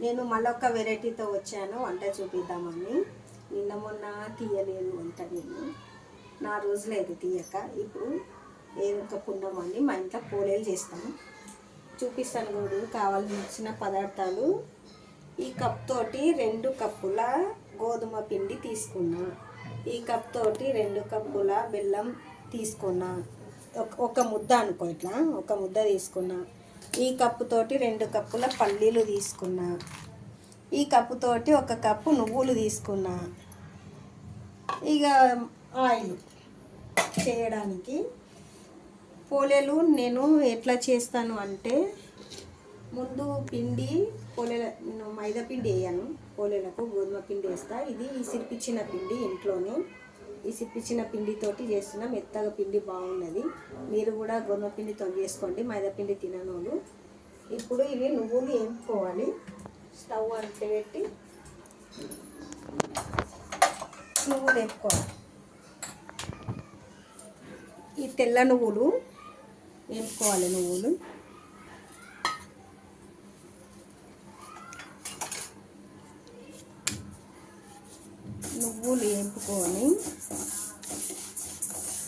నేను మళ్ళొక వెరైటీతో వచ్చాను వంట చూపిద్దామని. నిన్న మొన్న తీయలేదు వంట, నేను నా రోజులేదు తీయక. ఇప్పుడు ఏదొక పుండమని మా ఇంట్లో పోలేలు చేస్తాను, చూపిస్తాను. కూడా కావాల్సిన పదార్థాలు: ఈ కప్ తోటి 2 కప్పుల గోధుమ పిండి తీసుకున్నా, ఈ కప్ తోటి 2 కప్పుల బెల్లం తీసుకున్నా, ఒక ముద్ద అనుకో, ఇట్లా ఒక ముద్ద తీసుకున్నా. ఈ కప్పు తోటి 2 కప్పుల పల్లీలు తీసుకున్నా, ఈ కప్పు తోటి 1 కప్పు నువ్వులు తీసుకున్నా. ఇక ఆయిల్ చేయడానికి పోలేలు నేను ఎట్లా చేస్తాను అంటే, ముందు పిండి నేను మైదా పిండి వేయను పోలేలకు, గోధుమ పిండి వేస్తా. ఇది ఇసిరిపిచ్చిన పిండి, ఇంట్లోనే ఇసిరిపిచ్చిన పిండితోటి చేస్తున్నా. మెత్తగా పిండి బాగున్నది. మీరు కూడా గోధుమ పిండితో చేసుకోండి, మైదా పిండి తిననోళ్ళు. ఇప్పుడు ఇవి నువ్వులు వేపుకోవాలి. స్టవ్ అంతే పెట్టి నువ్వులు వేపుకోవాలి. ఈ తెల్ల నువ్వులు వేపుకోవాలి. నువ్వులు వేపుకొని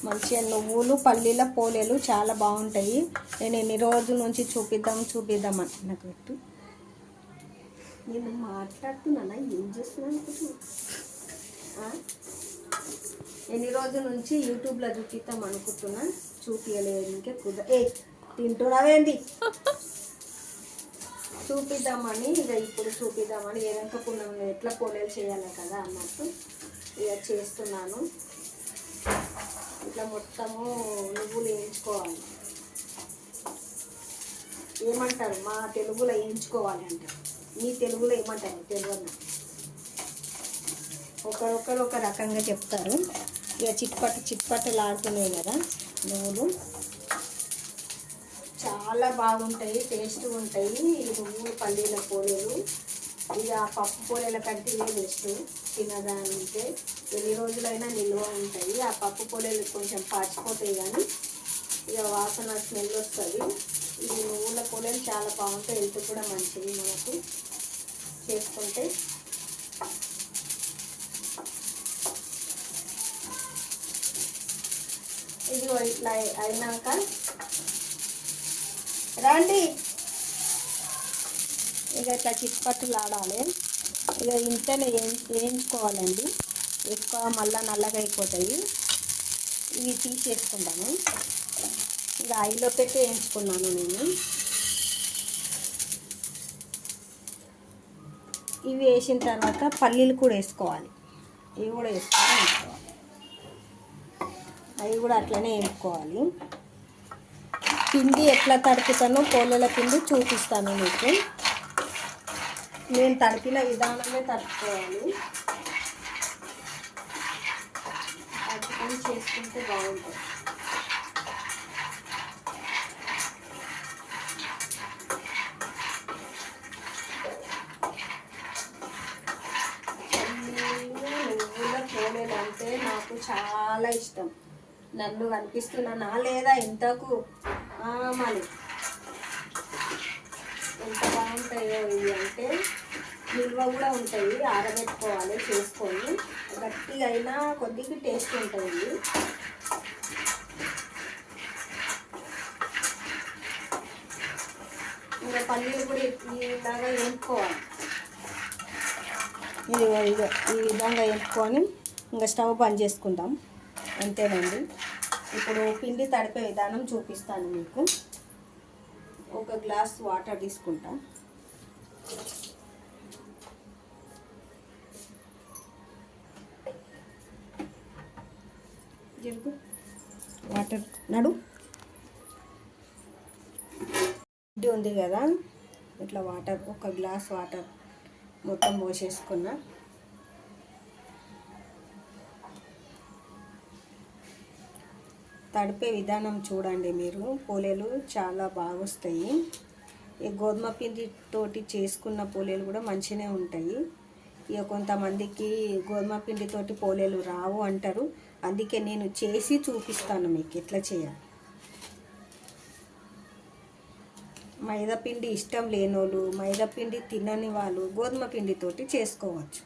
మంచిగా, నువ్వులు పల్లీల పోలేలు చాలా బాగుంటాయి. నేను ఎన్ని రోజుల నుంచి చూపిద్దాం నాకు పెట్టు. నేను మాట్లాడుతున్నానా, ఏం చేస్తున్నాను అనుకుంటున్నా? ఎన్ని రోజుల నుంచి యూట్యూబ్లో చూపిద్దాం అనుకుంటున్నా, చూపించలేదు. ఇంకే తింటున్నావేంది చూపిద్దామని, ఇక ఇప్పుడు చూపిద్దామని. ఏదనుకోకుండా ఎట్లా పోలేలు చేయాలి కదా అన్నట్టు ఇక చేస్తున్నాను. ఇట్లా మొత్తము నువ్వులు వేయించుకోవాలి. ఏమంటారు మా తెలుగులో వేయించుకోవాలి అంటారు, మీ తెలుగులో ఏమంటారు తెలియదు. ఒకరొకరు ఒక రకంగా చెప్తారు. ఇక చిట్పట్టలాడుతున్నాయి కదా నువ్వులు, చాలా బాగుంటాయి, టేస్ట్గా ఉంటాయి ఈ నువ్వులు పల్లీల పోలేలు. ఇక పప్పు పోలేల కంటే ఇవే బెస్ట్ తినదానికే. ఎన్ని రోజులైనా నిల్వ ఉంటాయి. ఆ పప్పు పోలేలు కొంచెం పాచిపోతాయి, కానీ ఇక వాసన స్మెల్ వస్తుంది. ఈ నువ్వుల పోలేలు చాలా బాగుంటాయి, హెల్త్ కూడా మంచిది మనకు చేసుకుంటే. ఇది ఇట్లా అయినాక రండి, ఇక ఇట్లా చిట్పట్టులాడాలి. ఇక ఇంతలో వేయించుకోవాలండి, ఎక్కువ మళ్ళీ నల్లగా అయిపోతాయి. ఇవి తీసేసుకుంటాను. ఇక ఆయిల్లో పెట్టి వేయించుకున్నాను నేను. ఇవి వేసిన తర్వాత పల్లీలు కూడా వేసుకోవాలి. ఇవి కూడా వేసుకోవాలి, అవి కూడా అట్లనే వేసుకోవాలి. పిండి ఎట్లా తడుపుతానో పోలేల పిండి చూపిస్తాను మీకు. నేను తడిపిన విధానమే తడుపుకోవాలి, తడుపుకొని చేసుకుంటే బాగుంటుంది. నువ్వుల పోలేలు అంటే నాకు చాలా ఇష్టం. నన్ను కనిపిస్తున్నానా లేదా ఇంతకు? మళ్ళీ ఎంత బాగుంటాయో ఇవి అంటే, నిల్వ కూడా ఉంటాయి. ఆరబెట్టుకోవాలి, చేసుకొని గట్టిగా అయినా కొద్దిగా టేస్ట్ ఉంటుంది. ఇంకా పల్లీలు కూడా ఇలాగా వేపుకోవాలి. ఈ విధంగా వేపుకొని ఇంకా స్టవ్ బంద్ చేసుకుందాం, అంతేనండి. ఇప్పుడు పిండి తడిపే విధానం చూపిస్తాను మీకు. 1 గ్లాస్ వాటర్ తీసుకుంటా. వాటర్ నడు పిండి ఉంది కదా, ఇట్లా వాటర్ 1 గ్లాస్ వాటర్ మొత్తం పోసేసుకున్నా. తడిపే విధానం చూడండి మీరు, పోలేలు చాలా బాగా వస్తాయి. ఈ గోధుమ పిండితోటి చేసుకున్న పోలేలు కూడా మంచిగానే ఉంటాయి. ఇక కొంతమందికి గోధుమ పిండితోటి పోలేలు రావు అంటారు, అందుకే నేను చేసి చూపిస్తాను మీకు ఎట్లా చేయాలి. మైదా పిండి ఇష్టం లేనోళ్ళు, మైదా పిండి తినని వాళ్ళు గోధుమ పిండితోటి చేసుకోవచ్చు.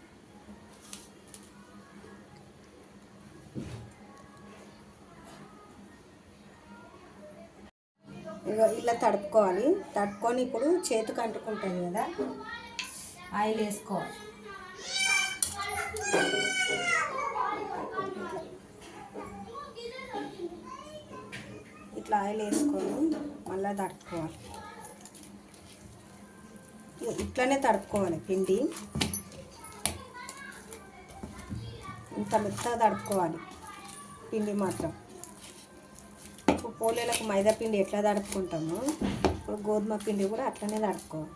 ఇలా తడుపుకోవాలి. తడుపుకొని ఇప్పుడు చేతికి అంటుకుంటుంది కదా, ఆయిల్ వేసుకోవాలి. ఇట్లా ఆయిల్ వేసుకొని మళ్ళీ తడుపుకోవాలి. ఇట్లానే తడుపుకోవాలి పిండి. ఇంత మెత్తగా తడుపుకోవాలి పిండి మాత్రం. ఇప్పుడు పోలేలకు మైదా పిండి ఎట్లా తడుపుకుంటామో ఇప్పుడు గోధుమ పిండి కూడా అట్లనే తడుపుకోవాలి.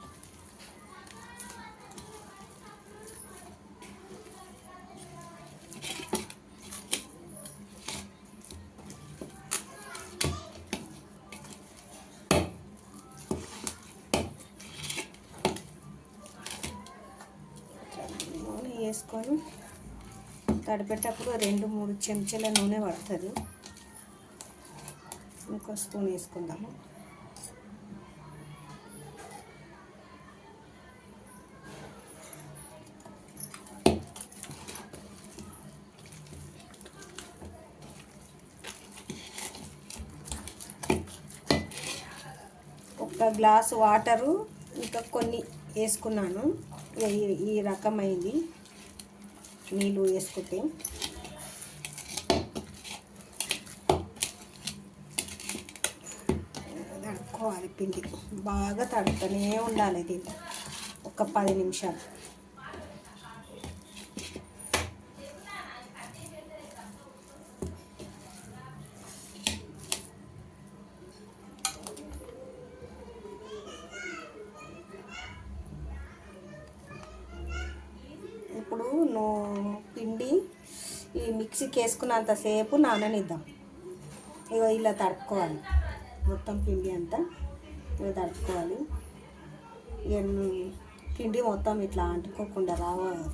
నూనె వేసుకొని తడిపేటప్పుడు 2-3 చెంచాల నూనె పడుతుంది. ఇంకో స్పూన్ వేసుకుందాము. ఒక గ్లాసు వాటరు ఇంకా కొన్ని వేసుకున్నాను. ఈ రకమైంది నీళ్ళు వేసుకుంటే తడుపుకోవాలి. పిండి బాగా తడుపుతూనే ఉండాలి. ఇది ఒక 10 నిమిషాలు. ఇప్పుడు పిండి ఈ మిక్సీకి వేసుకున్నంతసేపు నాననిద్దాం. ఇగో ఇలా తడుపుకోవాలి. మొత్తం పిండి అంతా ఇలా తడుపుకోవాలి. పిండి మొత్తం ఇట్లా అంటుకోకుండా రావాలి.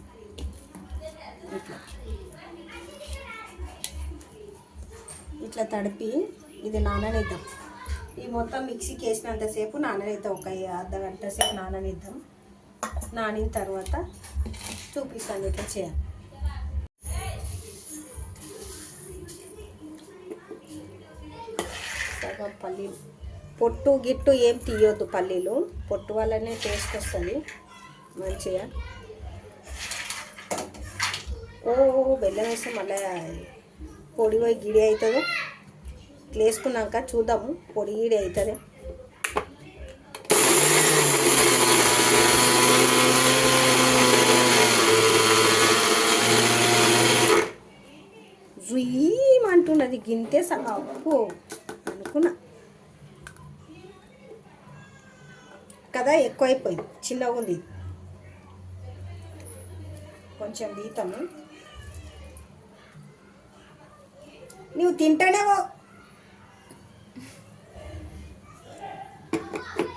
ఇట్లా తడిపి ఇది నాననిద్దాం. ఈ మొత్తం మిక్సీకి వేసినంతసేపు నాననిద్దాం. ఒక అర్ధగంట సేపు నాననిద్దాం. నానిన తర్వాత చూపిస్తాను ఇట్లా చేయాలి. సగం పల్లీలు, పొట్టు గిట్టు ఏం తీయొద్దు. పల్లీలు పొట్టు వల్లనే టేస్ట్ వస్తుంది మంచిగా. బెల్లం వేస్తే మళ్ళీ పొడి పోయి గిడి అవుతుందో. ఇట్లా వేసుకున్నాక చూద్దాము పొడి గిడి అవుతుంది. జుయ్యమంటున్నది గింతే సగం అప్పు అనుకున్నా కదా, ఎక్కువైపోయింది. చిన్నగా ఉంది. కొంచెం తీతాము. నువ్వు తింటానేవో.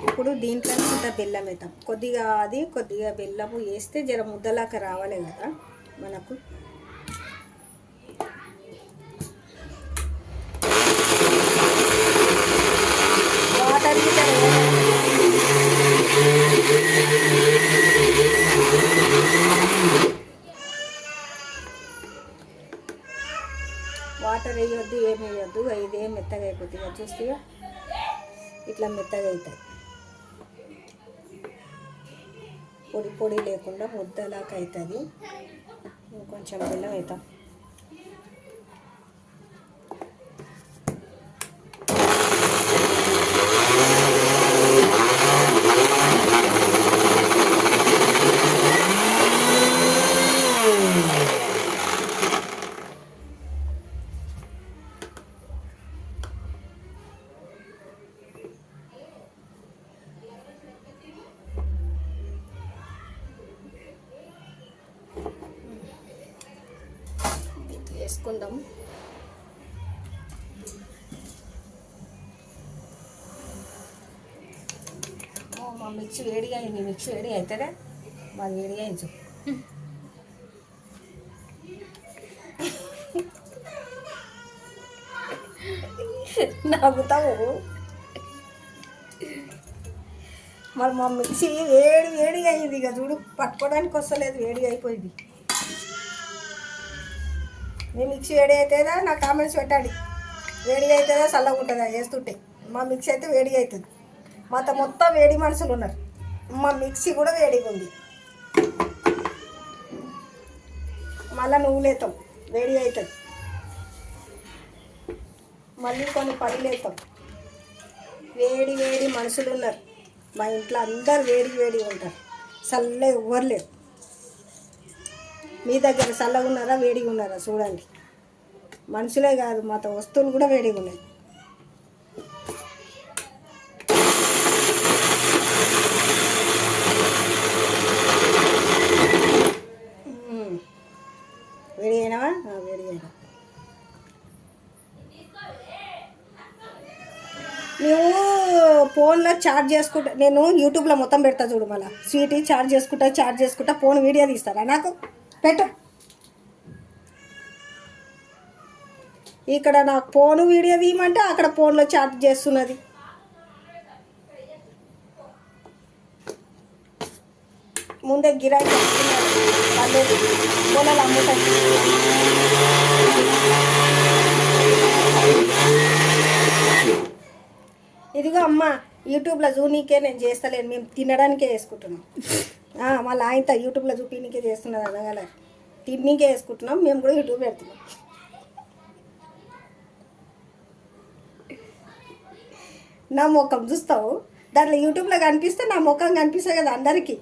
ఇప్పుడు దీంట్లో ఇంత బెల్లం వేద్దాం. కొద్దిగా బెల్లము వేస్తే జర ముద్దలాగా రావాలి కదా మనకు. వాటర్ వేయొద్దు, ఏమి వేయొద్దు. ఇదేం మెత్తగా అయిపోతుంది. చూస్తే ఇట్లా మెత్తగా అవుతుంది. పొడి పొడి లేకుండా ముద్దలాగా అవుతుంది. కొంచెం బెల్లం అవుతాం. వేసుకుందాం. మా మిక్సీ వేడిగా అయింది. మిక్సీ వేడిగా అవుతుందా? బాగా వేడిగా అయించు. నవ్వుతావు. మరి మా మిక్సీ వేడి వేడిగా అయింది, ఇక చూడు పట్టుకోవడానికి వస్తలేదు, వేడిగా అయిపోయింది. మీ మిక్సీ వేడి అవుతుందా? నా కామెంట్స్ పెట్టండి. వేడిగా అవుతుందా చల్లగా ఉంటుందా వేస్తుంటే? మా మిక్సీ అయితే వేడిగా అవుతుంది. మొత్తం వేడి మనుషులు ఉన్నారు. మా మిక్సీ కూడా వేడిగా ఉంది. మళ్ళీ నువ్వులు వేస్తాం, వేడి అవుతుంది. మళ్ళీ కొన్ని పల్లీలు వేస్తాం. వేడి వేడి మనుషులు ఉన్నారు మా ఇంట్లో, అందరు వేడి ఉంటారు. చల్లగా ఎవ్వరు లేరు. మీ దగ్గర చల్లగా ఉన్నారా వేడిగా ఉన్నారా చూడండి. మనుషులే కాదు, మాతో వస్తువులు కూడా వేడిగా ఉన్నాయి. వేడి అయినావా? వేడి అయినా. నువ్వు ఫోన్లో ఛార్జ్ చేసుకుంటా, నేను యూట్యూబ్లో మొత్తం పెడతా చూడు. మళ్ళీ స్వీట్ ఛార్జ్ చేసుకుంటా ఫోన్ వీడియో తీస్తారా? నాకు పెట్టు. ఇక్కడ నాకు ఫోన్ వీడియో తీయమంటే అక్కడ ఫోన్లో ఛార్జ్ చేస్తున్నది. ముందే గిరాకీ వాళ్ళు ఫోన్లు అమ్ముతాయి. ఇదిగో అమ్మ, యూట్యూబ్లో చూనీకే నేను చేస్తలేను, మేము తినడానికే వేసుకుంటున్నాం. మళ్ళీ ఆయనతో యూట్యూబ్లో చూపినీకే చేస్తున్నది అనగల, తిన్నీకే వేసుకుంటున్నాం. మేము కూడా యూట్యూబ్ పెడుతున్నాం. నా ముఖం చూస్తావు, దాంట్లో యూట్యూబ్లో కనిపిస్తే నా ముఖం కనిపిస్తుంది కదా అందరికీ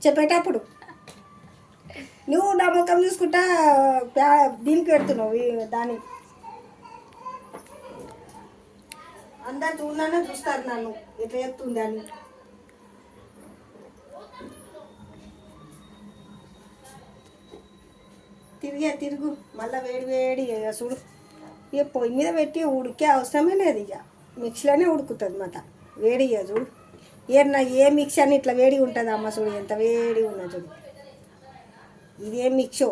చెప్పేటప్పుడు. నువ్వు నా ముఖం చూసుకుంటా దీనికి పెడుతున్నావు, దాని అందరు చూడనే చూస్తారు నన్ను ఎట్లా చెప్తుంది అని. తిరుగు మళ్ళీ వేడి చూడు. ఇక పొయ్యి మీద పెట్టి ఉడికే అవసరమే లేదు, ఇక మిక్సీలోనే ఉడుకుతుంది మాట. వేడి చూడు, ఏ మిక్సీ అని ఇట్లా వేడి ఉంటుంది అమ్మ. చూడు ఎంత వేడి ఉన్నది చూడు. ఇదేం మిక్సో.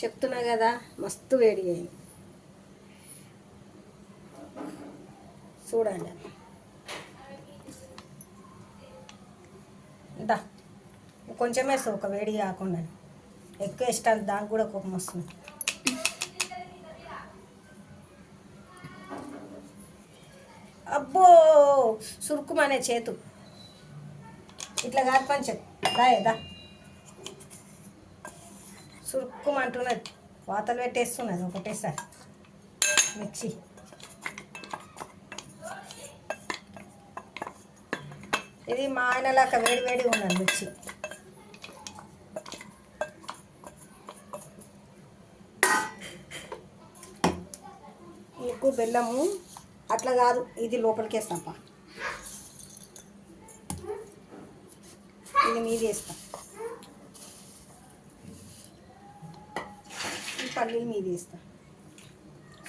చెప్తున్నా కదా, మస్తు వేడి అయింది చూడండి. దా కొంచెం వేస్తావు, ఒక వేడి కాకుండా. ఎక్కువ ఇష్టాలు దానికి కూడా కోపం వస్తుంది. అబ్బో సురుకుమనే చేతు ఇట్లా కాదు పంచం దా సురుక్కుమంటున్నది. వాతలు పెట్టేస్తున్నది ఒకటేసారి మిక్సీ. ఇది మా ఆయనలాగా వేడి ఉన్నది మిక్సీ. ఎక్కువ బెల్లము అట్లా కాదు, ఇది లోపలికి వేస్తాప. ఇది మీది వేస్తా, ఈ పల్లీలు మీది వేస్తా.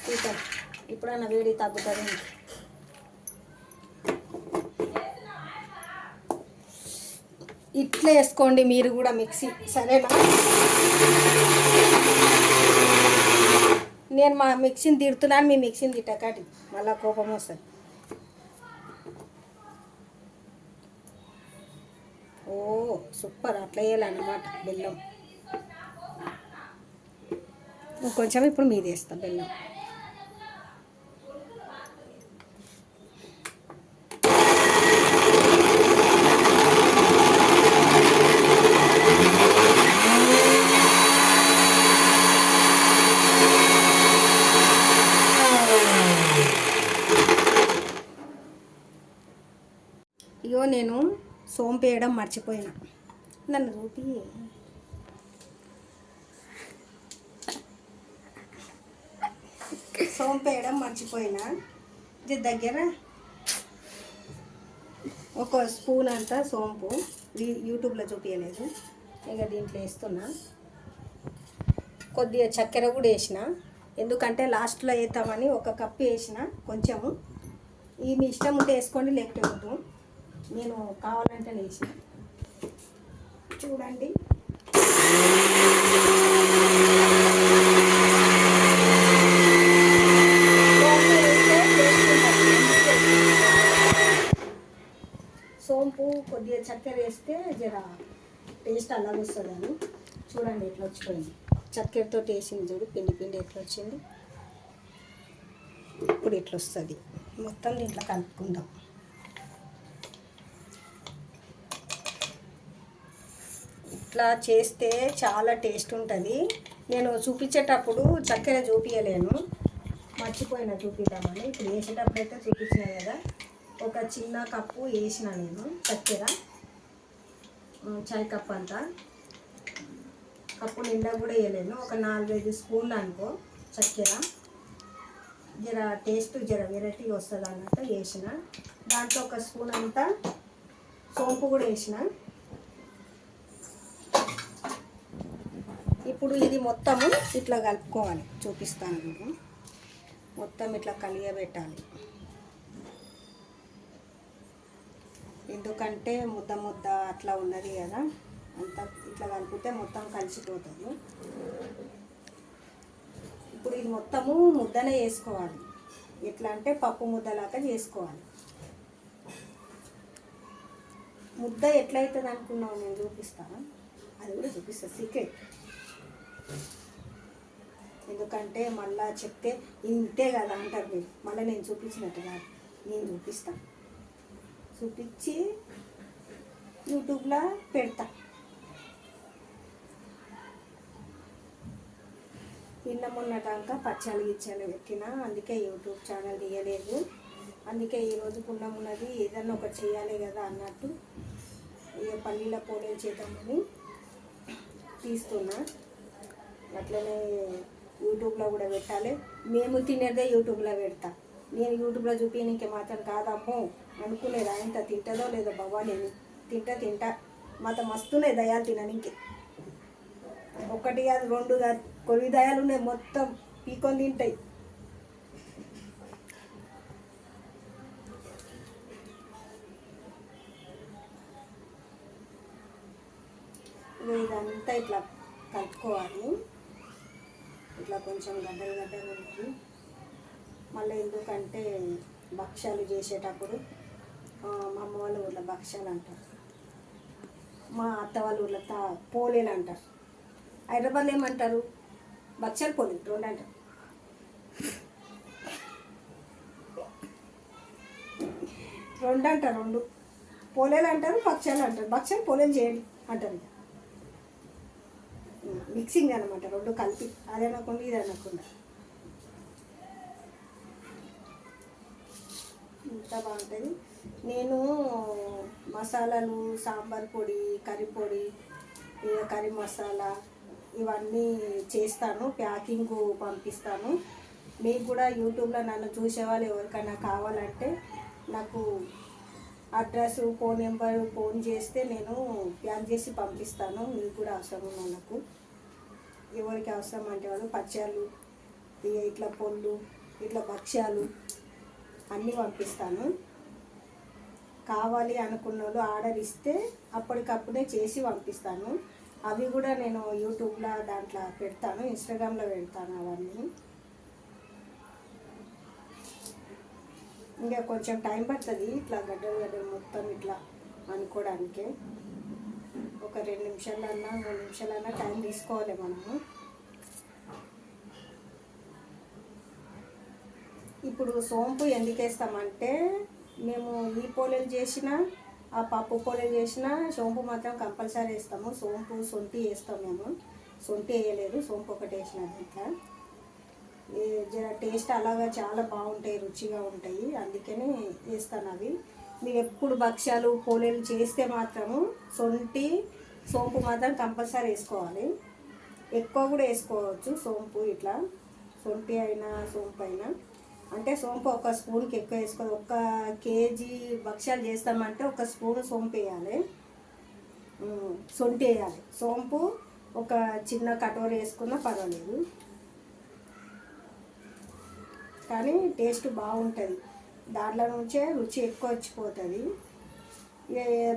చూద్దాం ఇప్పుడన్నా వేడి తగ్గుతుంది. ఇట్లా వేసుకోండి మీరు కూడా మిక్సీ, సరేనా? నేను మా మిక్సీని తిడుతున్నాను, మీ మిక్సీని తిట్టకాటి మళ్ళీ కోపం వస్తుంది. ఓ సూపర్, అట్లా వేయాలన్నమాట బెల్లం. కొంచెం ఇప్పుడు మీది వేస్తా బెల్లం. ఇగో నేను సోంపు వేయడం మర్చిపోయినా, నన్ను చూపి. సోంపు వేయడం మర్చిపోయినా, దగ్గర ఒక స్పూన్ అంతా సోంపు, యూట్యూబ్లో చూపించలేదు. ఇక దీంట్లో వేస్తున్నా. కొద్దిగా చక్కెర కూడా వేసిన, ఎందుకంటే లాస్ట్లో వేద్దామని ఒక కప్పు వేసిన కొంచెము. ఈ మీ ఇష్టం ఉంటే వేసుకోండి, లేకపోతే వద్దు. నేను కావాలంటే వేసిన. చూడండి, సోంపు కొద్దిగా చక్కెర వేస్తే జర టేస్ట్ అలాగ వస్తుందని. చూడండి ఎట్లా వచ్చిపోయింది, చక్కెరతో వేసింది చూడు, పిండి పిండి ఎట్లా వచ్చింది. ఇప్పుడు ఎట్లా వస్తుంది, మొత్తం దీంట్లో కలుపుకుందాం. ఇట్లా చేస్తే చాలా టేస్ట్ ఉంటుంది. నేను చూపించేటప్పుడు చక్కెర చూపించలేను, మర్చిపోయినా చూపిద్దామని. ఇప్పుడు వేసేటప్పుడు అయితే చూపించినా కదా. ఒక చిన్న కప్పు వేసిన నేను చక్కెర, చాయ్ కప్ అంతా. కప్పు నిండా కూడా వేయలేను, ఒక 4-5 స్పూన్లు అనుకో చక్కెర. జర టేస్ట్ జర వెరైటీ వస్తుంది అన్నట్టు వేసిన. దాంట్లో ఒక స్పూన్ అంతా సోంపు కూడా వేసిన. ఇప్పుడు ఇది మొత్తము ఇట్లా కలుపుకోవాలి, చూపిస్తాను మీకు. మొత్తం ఇట్లా కలియబెట్టాలి, ఎందుకంటే ముద్ద ముద్ద అట్లా ఉన్నది కదా, అంతా ఇట్లా కలిపితే మొత్తం కలిసిపోతుంది. ఇప్పుడు ఇది మొత్తము ముద్దనే వేసుకోవాలి. ఎట్లా అంటే పప్పు ముద్దలాగా చేసుకోవాలి. ముద్ద ఎట్లయితుంది అనుకున్నావు, నేను చూపిస్తాను, అది కూడా చూపిస్తాను, సీక్రెట్. ఎందుకంటే మళ్ళా చెప్తే ఇంతే కదా అంటారు మీరు, మళ్ళీ నేను చూపించినట్టు కాదు, నేను చూపిస్తాను. చూపించి యూట్యూబ్లో పెడతా. నిన్న మొన్నటాక పచ్చాలు గిచ్చాలు పెట్టిన, అందుకే యూట్యూబ్ ఛానల్ తీయలేదు. అందుకే ఈరోజు పుణ్యం ఉన్నది, ఏదన్నా ఒకటి చేయాలి కదా అన్నట్టు ఇక పల్లీల పోలేలు చేద్దామని తీస్తున్నా. అట్లనే యూట్యూబ్లో కూడా పెట్టాలి. మేము తినేదే యూట్యూబ్లో పెడతా. నేను యూట్యూబ్లో చూపించడానికి మాత్రం కాదమ్మో అనుకునేది. ఆయన తింటుందో లేదో భవాని, తింటా మాత్రం మస్తున్నాయి దయాలు తినడానికి. ఒకటి కాదు, 2 కాదు, కొన్ని దయాలు ఉన్నాయి, మొత్తం పీకొని తింటాయి. ఇదంతా ఇట్లా కలుపుకోవాలి. ఇట్లా కొంచెం గడ్డలు గడ్డలు ఉంటుంది. మళ్ళీ ఎందుకంటే భక్ష్యాలు చేసేటప్పుడు మా అమ్మ వాళ్ళ ఊళ్ళో భక్ష్యాలు అంటారు, మా అత్త వాళ్ళ ఊళ్ళో పోలేలు అంటారు. హైదరాబాద్లో ఏమంటారు, భక్ష్యాలు పోలేలు 2 అంటారు. 2 అంటారు, 2 పోలేలు అంటారు, భక్ష్యాలు అంటారు. భక్ష్యాలు పోలేలు చేయండి అంటారు. మిక్సింగ్ అనమాట, 2 కలిపి, అది అనకుండా ఇది అనకుండా. ఇంత బాగుంటుంది. నేను మసాలాలు, సాంబార్ పొడి, కర్రీ పొడి, కర్రీ మసాలా ఇవన్నీ చేస్తాను, ప్యాకింగ్ పంపిస్తాను. మీకు కూడా యూట్యూబ్లో నన్ను చూసేవాళ్ళు ఎవరికైనా కావాలంటే నాకు అడ్రస్, ఫోన్ నెంబర్ ఫోన్ చేస్తే నేను ప్యాక్ చేసి పంపిస్తాను. మీకు కూడా అవసరం ఉన్న నాకు, ఎవరికి అవసరం అంటే వాళ్ళు పచ్చళ్ళు, ఇట్లా పొళ్ళు, ఇట్లా భక్ష్యాలు అన్నీ పంపిస్తాను. కావాలి అనుకున్న వాళ్ళు ఆర్డర్ ఇస్తే అప్పటికప్పుడే చేసి పంపిస్తాను. అవి కూడా నేను యూట్యూబ్లో దాంట్లో పెడతాను, ఇన్స్టాగ్రామ్లో పెడతాను అవన్నీ. ఇంకా కొంచెం టైం పడుతుంది ఇట్లా గడ్డలు గడ్డలు మొత్తం ఇట్లా అనుకోవడానికి. ఒక 2 నిమిషాలన్నా 3 నిమిషాలన్నా టైం తీసుకోవాలి మనము. ఇప్పుడు సోంపు ఎందుకు వేస్తామంటే, మేము ఈ పోలేలు చేసినా, ఆ పప్పు పోలేలు చేసినా సోంపు మాత్రం కంపల్సరీ వేస్తాము. సోంపు సొంటి వేస్తాం మేము, సొంటి వేయలేదు, సోంపు ఒకటి వేసిన. ఇట్లా జర టేస్ట్ అలాగా చాలా బాగుంటాయి, రుచిగా ఉంటాయి, అందుకని వేస్తాను అవి. మీరు ఎప్పుడు భక్ష్యాలు పోలేలు చేస్తే మాత్రము సొంటి సోంపు మాత్రం కంపల్సరీ వేసుకోవాలి. ఎక్కువ కూడా వేసుకోవచ్చు సోంపు, ఇట్లా సొంటి అయినా సోంపు అయినా. అంటే సోంపు 1 స్పూన్కి ఎక్కువ వేసుకోవాలి. 1 కేజీ భక్ష్యాలు చేస్తామంటే 1 స్పూన్ సోంపు వేయాలి, సొంటి వేయాలి. సోంపు ఒక చిన్న కటోర వేసుకున్నా పర్వాలేదు. కానీ టేస్ట్ బాగుంటుంది. దాంట్లో నుంచే రుచి ఎక్కువ వచ్చిపోతుంది.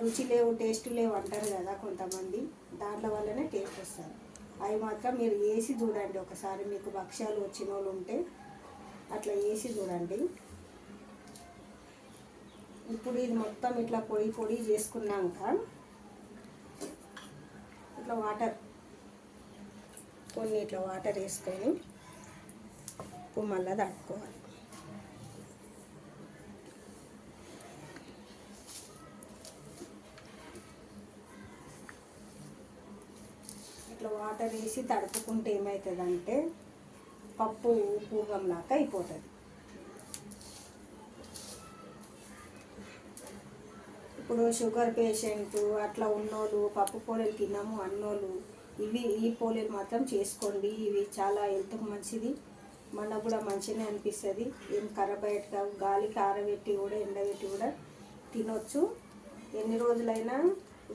రుచి లేవు టేస్ట్ లేవు అంటారు కదా కొంతమంది, దాంట్లో వల్లనే టేస్ట్ వస్తుంది. అవి మాత్రం మీరు వేసి చూడండి ఒకసారి, మీకు భక్ష్యాలు వచ్చిన వాళ్ళు ఉంటే అట్లా వేసి చూడండి. ఇప్పుడు ఇది మొత్తం ఇట్లా పొడి పొడి చేసుకున్నాక ఇట్లా కొన్ని ఇట్లా వాటర్ వేసుకొని ఇప్పుడు మళ్ళీ తడుపుకోవాలి. ఇట్లా వాటర్ వేసి తడుపుకుంటే ఏమవుతుందంటే పప్పు పూర్వంలాగా అయిపోతుంది. ఇప్పుడు షుగర్ పేషెంట్ అట్లా ఉన్నోళ్ళు, పప్పు పోలేలు తినము అన్నోళ్ళు ఈ పోలేలు మాత్రం చేసుకోండి. ఇవి చాలా హెల్త్కి మంచిది, మనకు కూడా మంచిగా అనిపిస్తుంది. ఏం బయటగా గాలికి ఆరబెట్టి కూడా ఎండబెట్టి కూడా తినొచ్చు. ఎన్ని రోజులైనా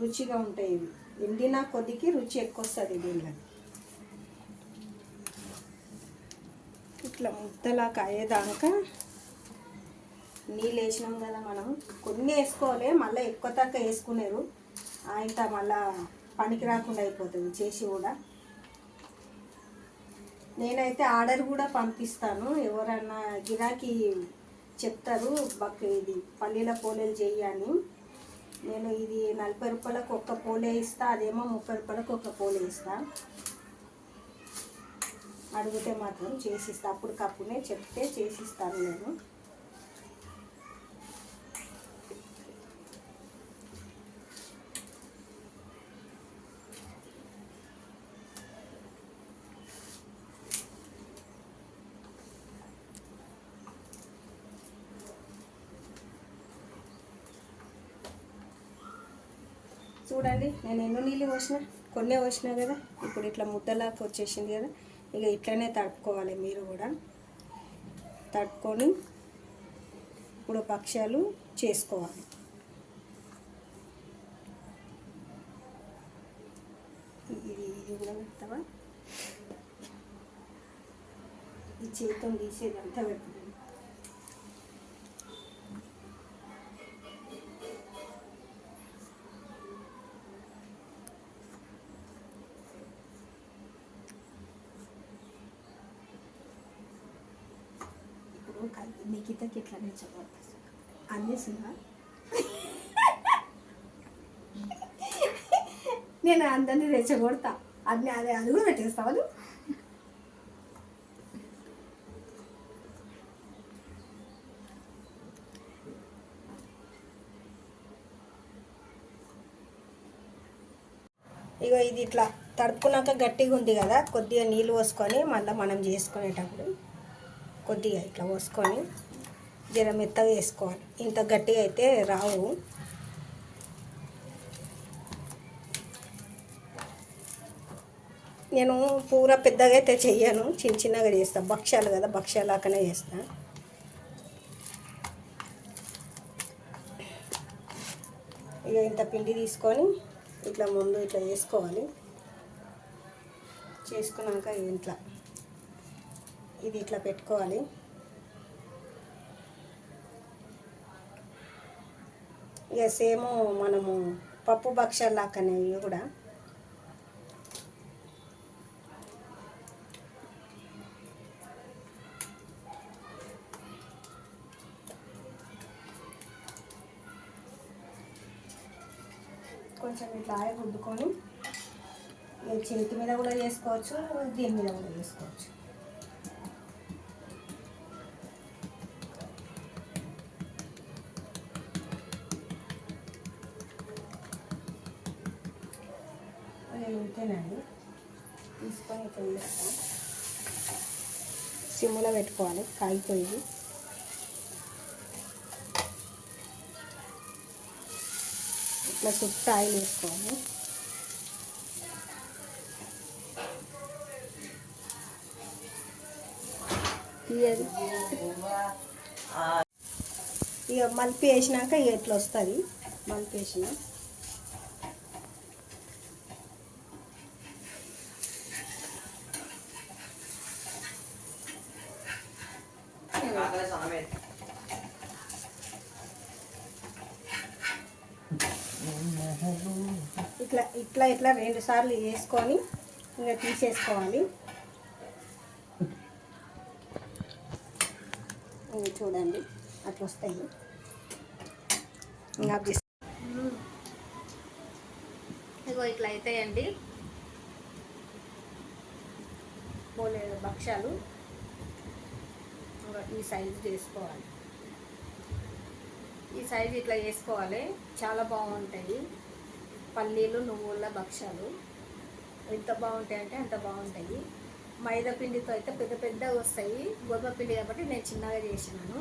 రుచిగా ఉంటాయి. ఇవి ఎండిన కొద్దికి రుచి ఎక్కువ వస్తుంది దీనిలో. ఇట్లా ముద్దలా కాయేదాకా నీళ్ళు వేసినాం కదా మనం, కొన్ని వేసుకోవాలి, మళ్ళీ ఎక్కువ తక్కువ వేసుకునేరు ఇంత మళ్ళా పనికి రాకుండా అయిపోతుంది చేసి కూడా. నేనైతే ఆర్డర్ కూడా పంపిస్తాను, ఎవరన్నా గిరాకీ చెప్తారు ఇది పల్లీల పోలేలు చెయ్యని. నేను ఇది 40 రూపాయలకు ఒక్క పోలే ఇస్తా, అదేమో 30 రూపాయలకు ఒక్క పోలే ఇస్తా. అడిగితే మాత్రం చేసిస్తా, అప్పటికప్పుడే చెప్తే చేసిస్తాను నేను. చూడండి నేను ఎన్నో నీళ్ళు పోసిన, కొన్నే పోసిన కదా. ఇప్పుడు ఇట్లా ముద్దలాగా వచ్చేసింది కదా. ఇక ఇట్లనే తడుపుకోవాలి మీరు కూడా. తడుపుకొని ఇప్పుడు భక్ష్యాలు చేసుకోవాలి. ఇది కూడా పెడతావా, ఈ చేతితో తీసేది అంతా పెడుతుంది. నిఖితకి ఎట్లా రెచ్చగొడతా అందేసిందా? నేను అందరినీ రెచ్చగొడతా, అది కూడా పెట్టేస్తావు. ఇగో ఇది ఇట్లా తడుపుకున్నాక గట్టిగా ఉంది కదా, కొద్దిగా నీళ్ళు పోసుకొని మళ్ళీ మనం చేసుకునేటప్పుడు కొద్దిగా ఇట్లా పోసుకొని జర మెత్తగా వేసుకోవాలి. ఇంత గట్టిగా అయితే రావు. నేను పూర పెద్దగా అయితే చెయ్యను, చిన్న చిన్నగా చేస్తాను. భక్ష్యాలు కదా, భక్ష్యాలాగానే చేస్తాను. ఇక ఇంత పిండి తీసుకొని ఇట్లా ముందు ఇట్లా వేసుకోవాలి. చేసుకున్నాక ఇంట్లో ఇది ఇట్లా పెట్టుకోవాలి. ఇక సేమ్ మనము పప్పు భక్ష్యాలాగానే ఇవి కూడా. కొంచెం ఇట్లా ఆయ రుద్దుకొని చేతి మీద కూడా చేసుకోవచ్చు, దీని మీద కూడా చేసుకోవచ్చు. ఇంతేనండి, తీసుకొని ఇట్లా సిమ్లో పెట్టుకోవాలి. కాగిపోయి ఇట్లా చుట్టూ ఆయిల్ వేసుకోవాలి. ఇక మలిపి వేసినాక ఇక ఎట్లా వస్తుంది, మలిపి వేసిన ఇట్లా ఇట్లా ఇట్లా 2 సార్లు వేసుకొని ఇంకా తీసేసుకోవాలి. చూడండి అట్లా వస్తాయి. ఇంకా ఇగో ఇట్లా అవుతాయండి పోలేదు భక్ష్యాలు. ఈ సైజు చేసుకోవాలి. ఈ సైజు ఇట్లా చేసుకోవాలి. చాలా బాగుంటాయి పల్లీలు నువ్వుల భక్ష్యాలు. ఎంత బాగుంటాయి అంటే అంత బాగుంటాయి. మైదా పిండితో అయితే పెద్ద పెద్దగా వస్తాయి. గోధుమ పిండి కాబట్టి నేను చిన్నగా చేసినాను.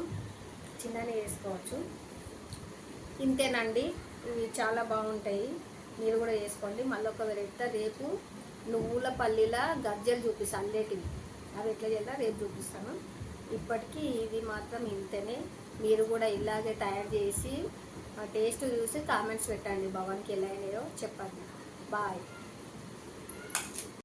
చిన్నగా చేసుకోవచ్చు. ఇంతేనండి, ఇవి చాలా బాగుంటాయి. మీరు కూడా చేసుకోండి. మళ్ళీ ఒక వెరైటీ రేపు నువ్వుల పల్లీల గజ్జలు చూపిస్తాను అల్లేటివి. అవి ఎట్లా చేయాలో రేపు చూపిస్తాను. ఇప్పటికీ ఇది మాత్రం ఇంతనే. మీరు కూడా ఇలాగే తయారు చేసి టేస్ట్ చూసి కామెంట్స్ పెట్టండి. భవన్కి ఎలా అయినాయో చెప్పండి. బాయ్.